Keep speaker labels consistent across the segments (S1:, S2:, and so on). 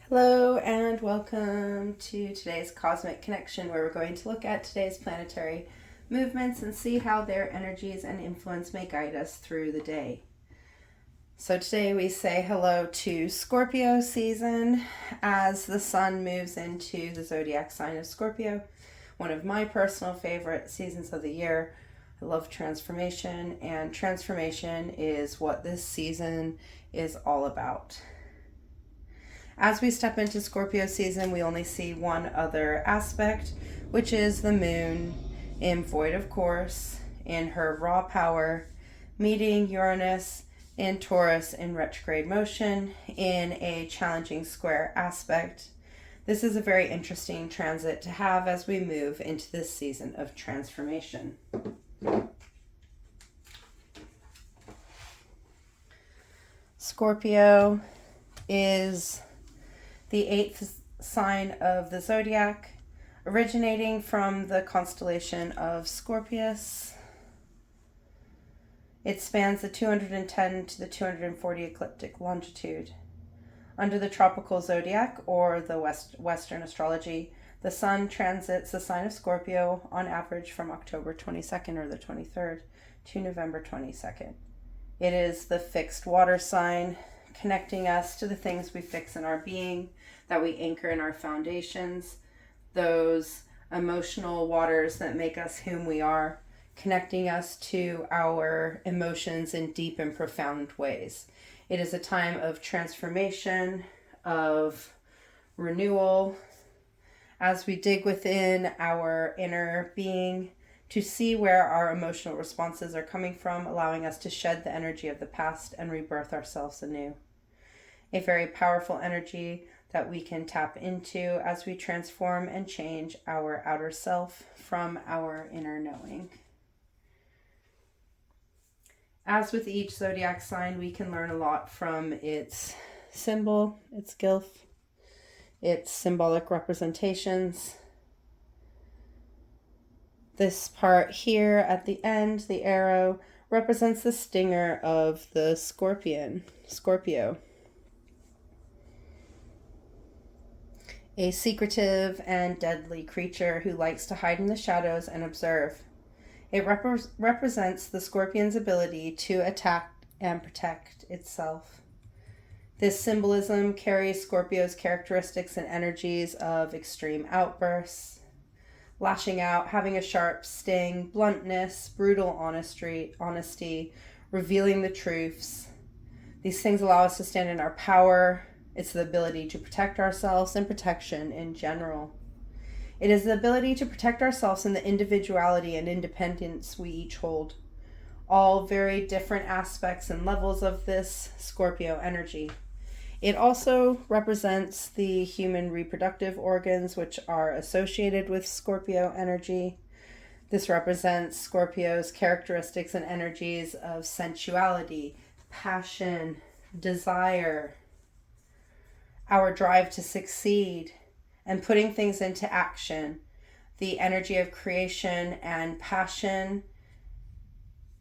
S1: Hello and welcome to today's Cosmic Connection, where we're going to look at today's planetary movements and see how their energies and influence may guide us through the day. So today we say hello to Scorpio season as the sun moves into the zodiac sign of Scorpio, one of my personal favorite seasons of the year. I love transformation, and transformation is what this season is all about. As we step into Scorpio season, we only see one other aspect, which is the moon in void of course, in her raw power, meeting Uranus in Taurus in retrograde motion in a challenging square aspect. This is a very interesting transit to have as we move into this season of transformation. Scorpio is the eighth sign of the zodiac, originating from the constellation of Scorpius. It spans the 210 to the 240 ecliptic longitude. Under the tropical zodiac, or the Western astrology, the sun transits the sign of Scorpio on average from October 22nd or the 23rd to November 22nd. It is the fixed water sign, connecting us to the things we fix in our being, that we anchor in our foundations, those emotional waters that make us whom we are, connecting us to our emotions in deep and profound ways. It is a time of transformation, of renewal, as we dig within our inner being to see where our emotional responses are coming from, allowing us to shed the energy of the past and rebirth ourselves anew. A very powerful energy that we can tap into as we transform and change our outer self from our inner knowing. As with each zodiac sign, we can learn a lot from its symbol, its glyph, its symbolic representations. This part here at the end, the arrow, represents the stinger of the Scorpio. A secretive and deadly creature who likes to hide in the shadows and observe. It represents the scorpion's ability to attack and protect itself. This symbolism carries Scorpio's characteristics and energies of extreme outbursts, lashing out, having a sharp sting, bluntness, brutal honesty, revealing the truths. These things allow us to stand in our power. It's the ability to protect ourselves and protection in general. It is the ability to protect ourselves in the individuality and independence we each hold. All very different aspects and levels of this Scorpio energy. It also represents the human reproductive organs which are associated with Scorpio energy. This represents Scorpio's characteristics and energies of sensuality, passion, desire, our drive to succeed, and putting things into action, the energy of creation and passion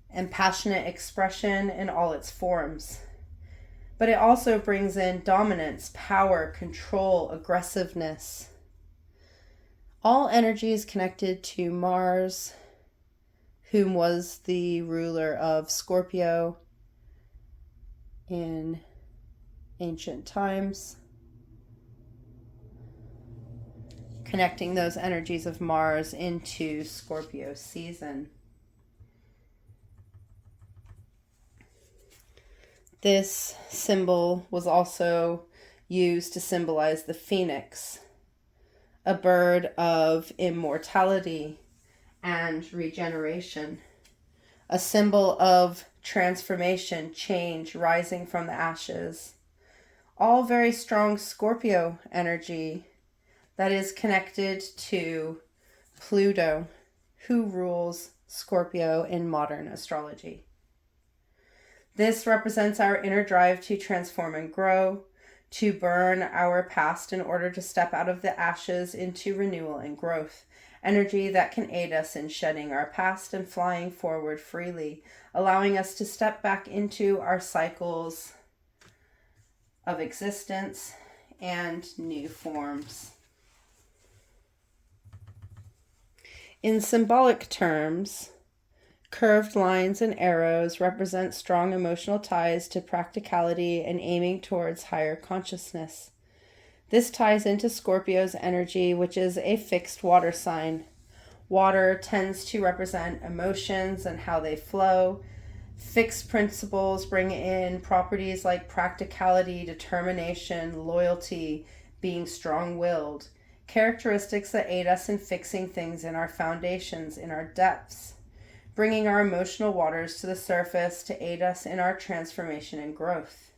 S1: and passionate expression in all its forms. But it also brings in dominance, power, control, aggressiveness. All energies connected to Mars, whom was the ruler of Scorpio in ancient times. Connecting those energies of Mars into Scorpio season. This symbol was also used to symbolize the phoenix, a bird of immortality and regeneration, a symbol of transformation, change, rising from the ashes. All very strong Scorpio energy that is connected to Pluto, who rules Scorpio in modern astrology. This represents our inner drive to transform and grow, to burn our past in order to step out of the ashes into renewal and growth, energy that can aid us in shedding our past and flying forward freely, allowing us to step back into our cycles of existence and new forms. In symbolic terms, curved lines and arrows represent strong emotional ties to practicality and aiming towards higher consciousness. This ties into Scorpio's energy, which is a fixed water sign. Water tends to represent emotions and how they flow. Fixed principles bring in properties like practicality, determination, loyalty, being strong-willed, characteristics that aid us in fixing things in our foundations, in our depths, bringing our emotional waters to the surface to aid us in our transformation and growth.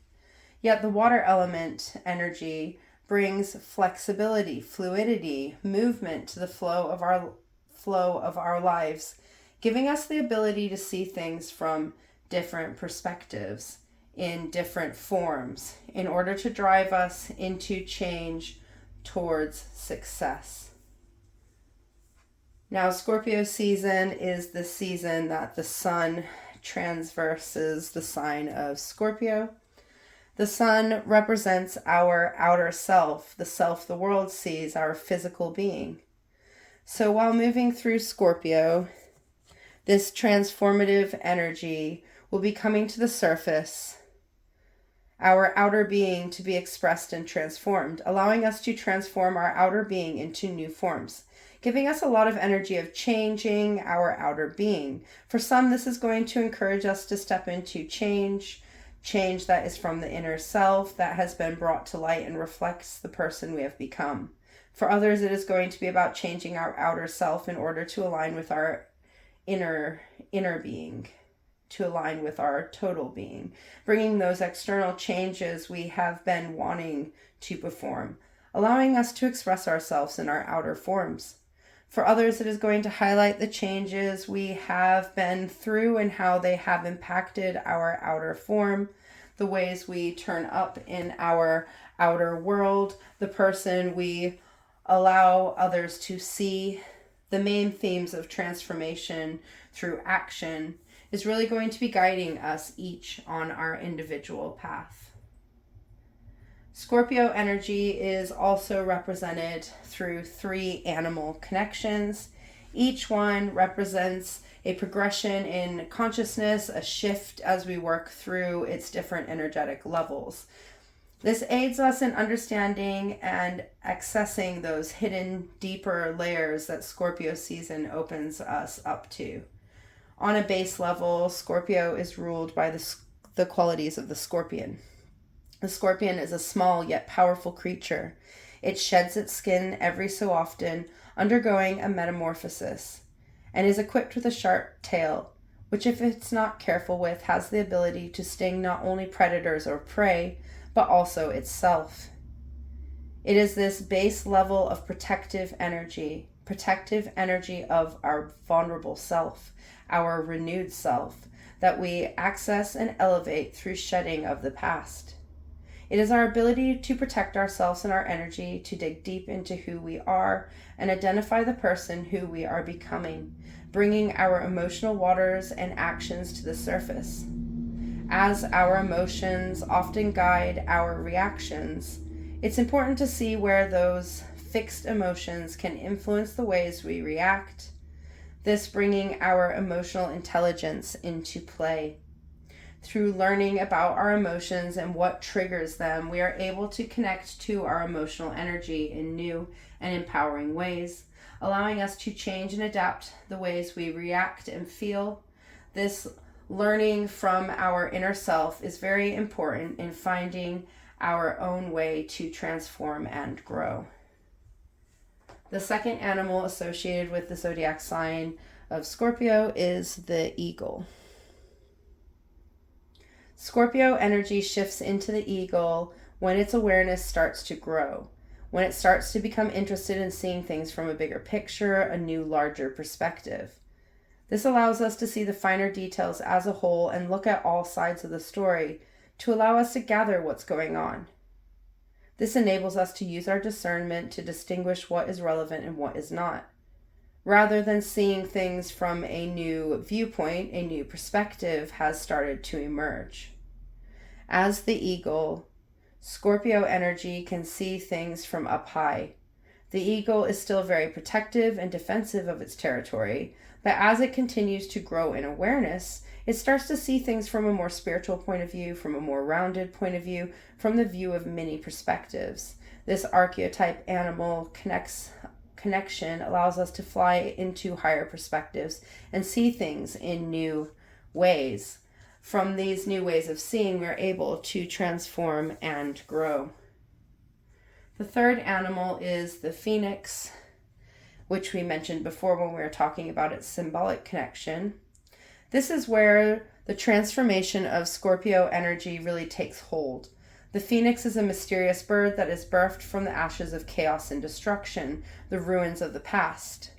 S1: Yet the water element energy brings flexibility, fluidity, movement to the flow of our lives, giving us the ability to see things from different perspectives, in different forms, in order to drive us into change towards success. Now, Scorpio season is the season that the sun transverses the sign of Scorpio. The sun represents our outer self, the self the world sees, our physical being. So while moving through Scorpio, this transformative energy will be coming to the surface, our outer being to be expressed and transformed, allowing us to transform our outer being into new forms, giving us a lot of energy of changing our outer being. For some, this is going to encourage us to step into change that is from the inner self, that has been brought to light and reflects the person we have become. For others, it is going to be about changing our outer self in order to align with our inner being, to align with our total being, bringing those external changes we have been wanting to perform, allowing us to express ourselves in our outer forms. For others, it is going to highlight the changes we have been through and how they have impacted our outer form, the ways we turn up in our outer world, the person we allow others to see. The main themes of transformation through action is really going to be guiding us each on our individual path. Scorpio energy is also represented through 3 animal connections. Each one represents a progression in consciousness, a shift as we work through its different energetic levels. This aids us in understanding and accessing those hidden, deeper layers that Scorpio season opens us up to. On a base level, Scorpio is ruled by the qualities of the scorpion. The scorpion is a small yet powerful creature. It sheds its skin every so often, undergoing a metamorphosis, and is equipped with a sharp tail, which if it's not careful with, has the ability to sting not only predators or prey, but also itself. It is this base level of protective energy of our vulnerable self, our renewed self, that we access and elevate through shedding of the past. It is our ability to protect ourselves and our energy, to dig deep into who we are and identify the person who we are becoming, bringing our emotional waters and actions to the surface. As our emotions often guide our reactions, it's important to see where those fixed emotions can influence the ways we react, this bringing our emotional intelligence into play. Through learning about our emotions and what triggers them, we are able to connect to our emotional energy in new and empowering ways, allowing us to change and adapt the ways we react and feel. This learning from our inner self is very important in finding our own way to transform and grow. The second animal associated with the zodiac sign of Scorpio is the eagle. Scorpio energy shifts into the eagle when its awareness starts to grow, when it starts to become interested in seeing things from a bigger picture, a new, larger perspective. This allows us to see the finer details as a whole and look at all sides of the story to allow us to gather what's going on. This enables us to use our discernment to distinguish what is relevant and what is not. Rather than seeing things from a new viewpoint, a new perspective has started to emerge. As the eagle, Scorpio energy can see things from up high. The eagle is still very protective and defensive of its territory, but as it continues to grow in awareness, it starts to see things from a more spiritual point of view, from a more rounded point of view, from the view of many perspectives. This archetype animal connection allows us to fly into higher perspectives and see things in new ways. From these new ways of seeing, we're able to transform and grow. The third animal is the phoenix, which we mentioned before when we were talking about its symbolic connection. This is where the transformation of Scorpio energy really takes hold. The phoenix is a mysterious bird that is birthed from the ashes of chaos and destruction, the ruins of the past.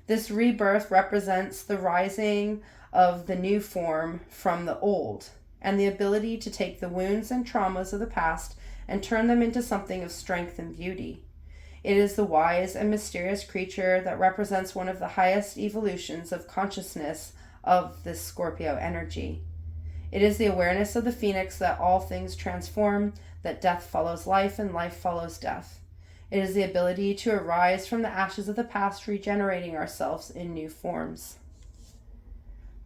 S1: This rebirth represents the rising of the new form from the old, and the ability to take the wounds and traumas of the past and turn them into something of strength and beauty. It is the wise and mysterious creature that represents one of the highest evolutions of consciousness of this Scorpio energy. It is the awareness of the phoenix that all things transform, that death follows life and life follows death. It is the ability to arise from the ashes of the past, regenerating ourselves in new forms.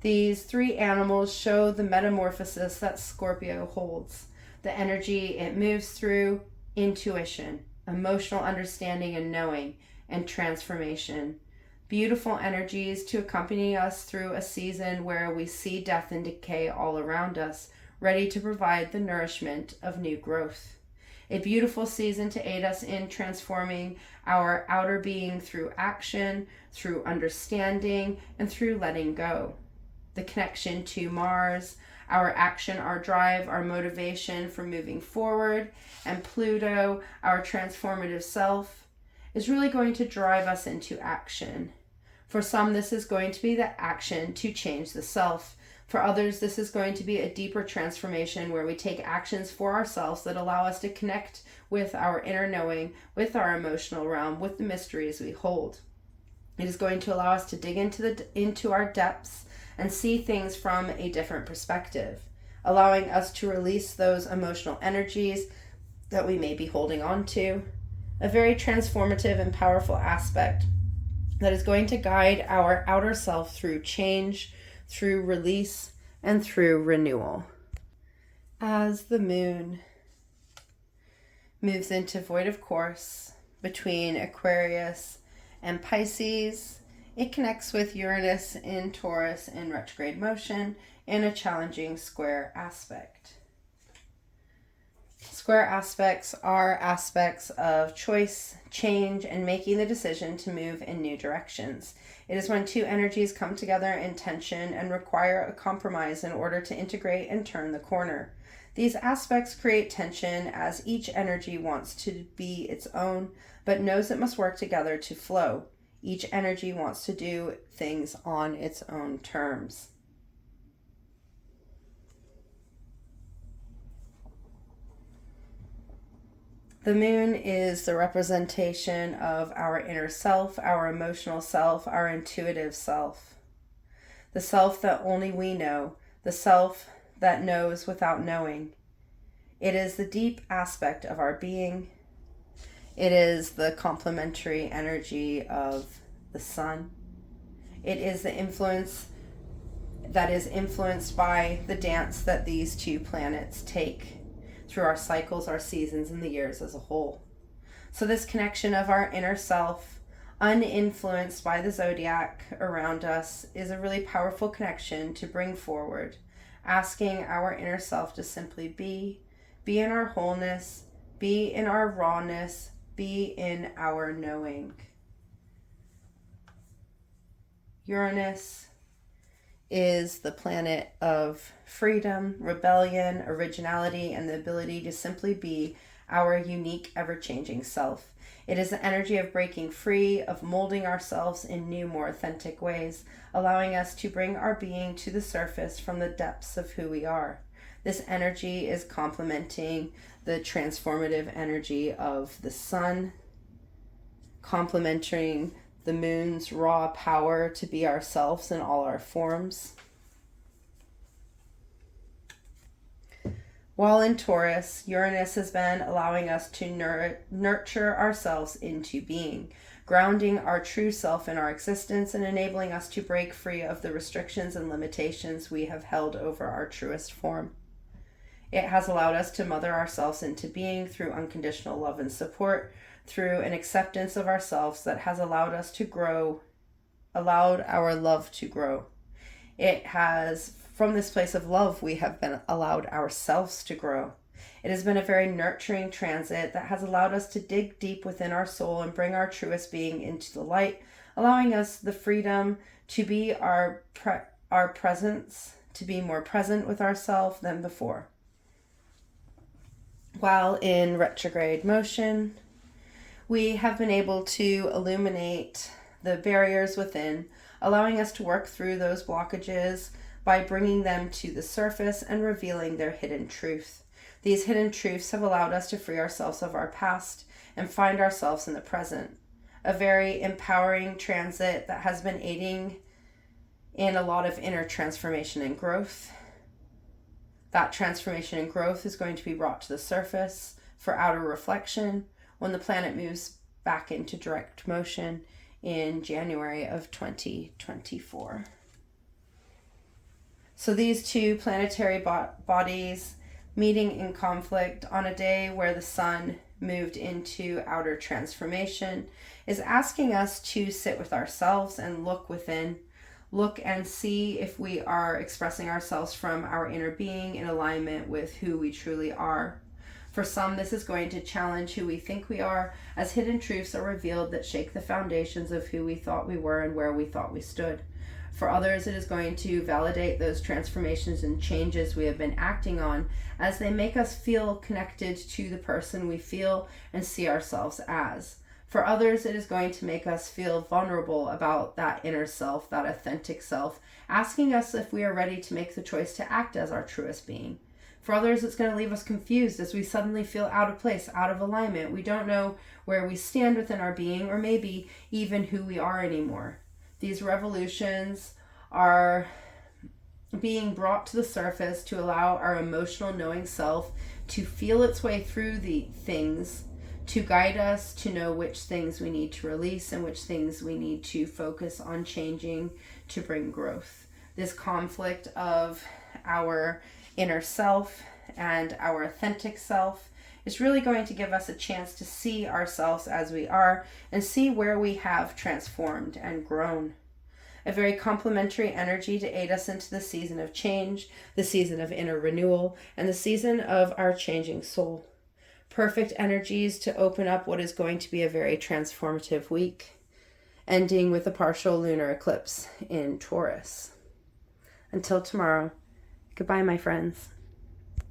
S1: These three animals show the metamorphosis that Scorpio holds. The energy it moves through: intuition, emotional understanding and knowing, and transformation. Beautiful energies to accompany us through a season where we see death and decay all around us, ready to provide the nourishment of new growth. A beautiful season to aid us in transforming our outer being through action, through understanding, and through letting go. The connection to Mars, our action, our drive, our motivation for moving forward, and Pluto, our transformative self, is really going to drive us into action. For some, this is going to be the action to change the self. For others, this is going to be a deeper transformation where we take actions for ourselves that allow us to connect with our inner knowing, with our emotional realm, with the mysteries we hold. It is going to allow us to dig into our depths and see things from a different perspective, allowing us to release those emotional energies that we may be holding on to. A very transformative and powerful aspect that is going to guide our outer self through change, through release, and through renewal. As the moon moves into void of course between Aquarius and Pisces, it connects with Uranus in Taurus in retrograde motion in a challenging square aspect. Square aspects are aspects of choice, change, and making the decision to move in new directions. It is when two energies come together in tension and require a compromise in order to integrate and turn the corner. These aspects create tension as each energy wants to be its own, but knows it must work together to flow. Each energy wants to do things on its own terms. The moon is the representation of our inner self, our emotional self, our intuitive self. The self that only we know, the self that knows without knowing. It is the deep aspect of our being. It is the complementary energy of the sun. It is the influence that is influenced by the dance that these two planets take through our cycles, our seasons, and the years as a whole. So this connection of our inner self, uninfluenced by the zodiac around us, is a really powerful connection to bring forward, asking our inner self to simply be in our wholeness, be in our rawness, be in our knowing. Uranus is the planet of freedom, rebellion, originality, and the ability to simply be our unique, ever-changing self. It is the energy of breaking free, of molding ourselves in new, more authentic ways, allowing us to bring our being to the surface from the depths of who we are. This energy is complementing the transformative energy of the sun, complementing the moon's raw power to be ourselves in all our forms. While in Taurus, Uranus has been allowing us to nurture ourselves into being, grounding our true self in our existence and enabling us to break free of the restrictions and limitations we have held over our truest form. It has allowed us to mother ourselves into being through unconditional love and support, through an acceptance of ourselves that has allowed us to grow, allowed our love to grow. It has, from this place of love, we have been allowed ourselves to grow. It has been a very nurturing transit that has allowed us to dig deep within our soul and bring our truest being into the light, allowing us the freedom to be our presence, to be more present with ourselves than before. While in retrograde motion, we have been able to illuminate the barriers within, allowing us to work through those blockages by bringing them to the surface and revealing their hidden truth. These hidden truths have allowed us to free ourselves of our past and find ourselves in the present. A very empowering transit that has been aiding in a lot of inner transformation and growth. That transformation and growth is going to be brought to the surface for outer reflection when the planet moves back into direct motion in January of 2024. So these two planetary bodies meeting in conflict on a day where the sun moved into outer transformation is asking us to sit with ourselves and look within, look and see if we are expressing ourselves from our inner being in alignment with who we truly are. For some, this is going to challenge who we think we are, as hidden truths are revealed that shake the foundations of who we thought we were and where we thought we stood. For others, it is going to validate those transformations and changes we have been acting on, as they make us feel connected to the person we feel and see ourselves as. For others, it is going to make us feel vulnerable about that inner self, that authentic self, asking us if we are ready to make the choice to act as our truest being. For others, it's going to leave us confused as we suddenly feel out of place, out of alignment. We don't know where we stand within our being, or maybe even who we are anymore. These revolutions are being brought to the surface to allow our emotional knowing self to feel its way through the things, to guide us to know which things we need to release and which things we need to focus on changing to bring growth. This conflict of our inner self and our authentic self is really going to give us a chance to see ourselves as we are and see where we have transformed and grown. A very complementary energy to aid us into the season of change, the season of inner renewal, and the season of our changing soul. Perfect energies to open up what is going to be a very transformative week, ending with a partial lunar eclipse in Taurus. Until tomorrow, goodbye, my friends.